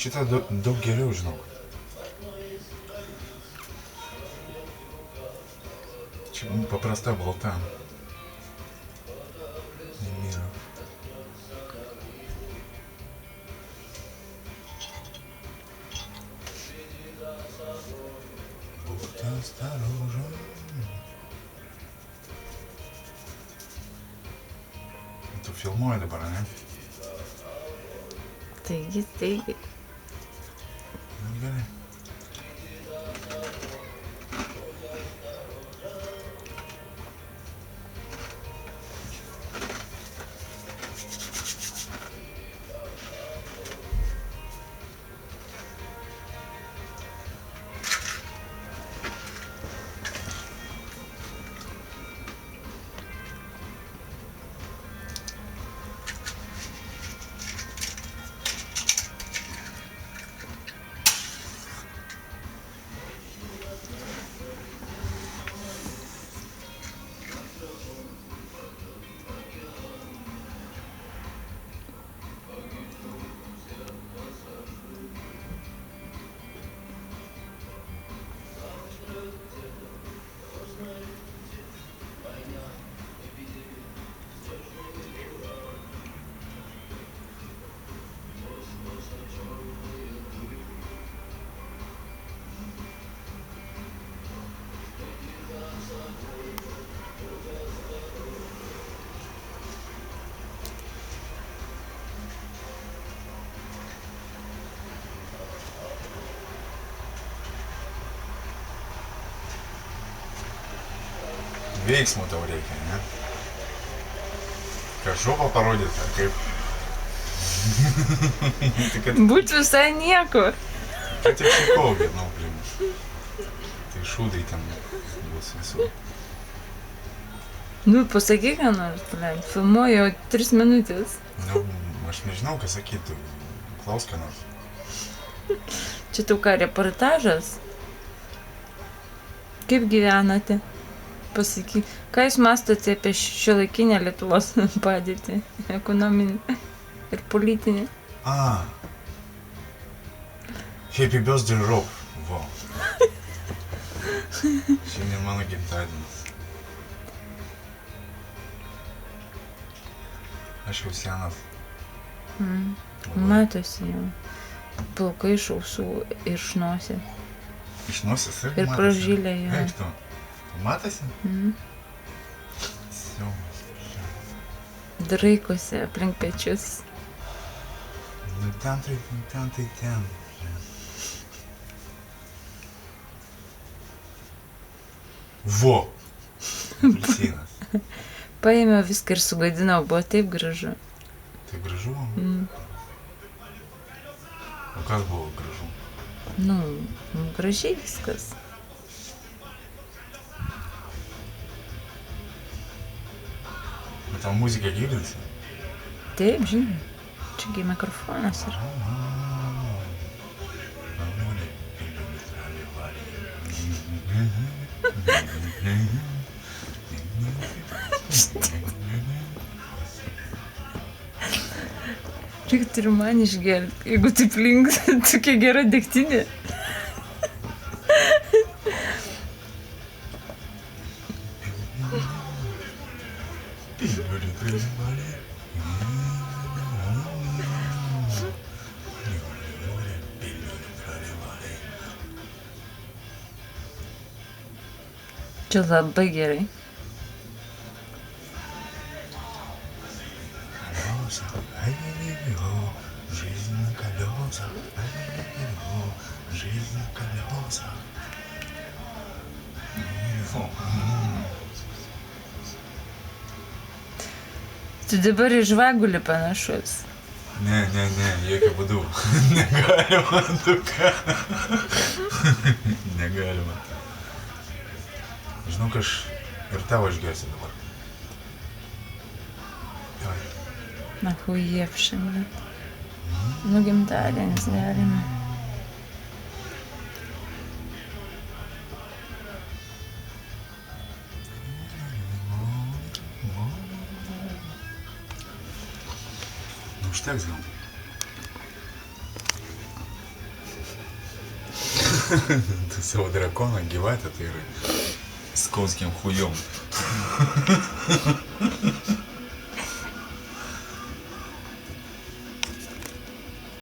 Šitą daug geriau žinau. Čia paprasta balta. Nemyra. Будь осторожен. Tu filmuoji dabar, ne? Taigi. Na, gerai. Veiksmų tau reikia, ne? Kažko parodyti, ar kaip? Būt visai nieko. Kad tik šikau vienau, blin. Tai šūdai ten bus visų. Nu, pasakyk, ką nors, filmuoju jau 3 minutės. Nu, aš nežinau, ką sakytų. Klaus, ką nors. Čia tau ką, reportažas? Kaip gyvenate? Pasakyk, ką jūs mąstote apie šiuolaikinę Lietuvos padėtį, ekonominę ir politinę? Happy birthday, Rob. Vo. Šiandien mano gimtadienis. Aš jau senas. Matosi jau. Plaukai iš ausų ir iš nosės. Iš nosės ir Ir pražylė jo. Kaip tu? Matosi? Draikosi aplink pečius. Nu ten tai ten. Vo! Apelsinas. Paėmiau viską ir sugadinau, buvo taip gražu. Tai gražu? O kas buvo gražu? Nu, gražiai viskas. Bet tau muzika girdisi? Taip, žinai. Čiagi mikrofonas yra. Reikia turiu man išgerti, jeigu taip link, tokia gera degtinė. Čia labai gerai. Tu dabar į žvagulį panašus. Ne, jokių būdų. Negalima, duka. Negalima. Žinau, kad aš ir tavo išgersiu dabar. Na, huievšim, bet. Nu, gimtadienis galime. Užteks gal. Ты savo drakoną gyvatę, tai yra skauskim hujom.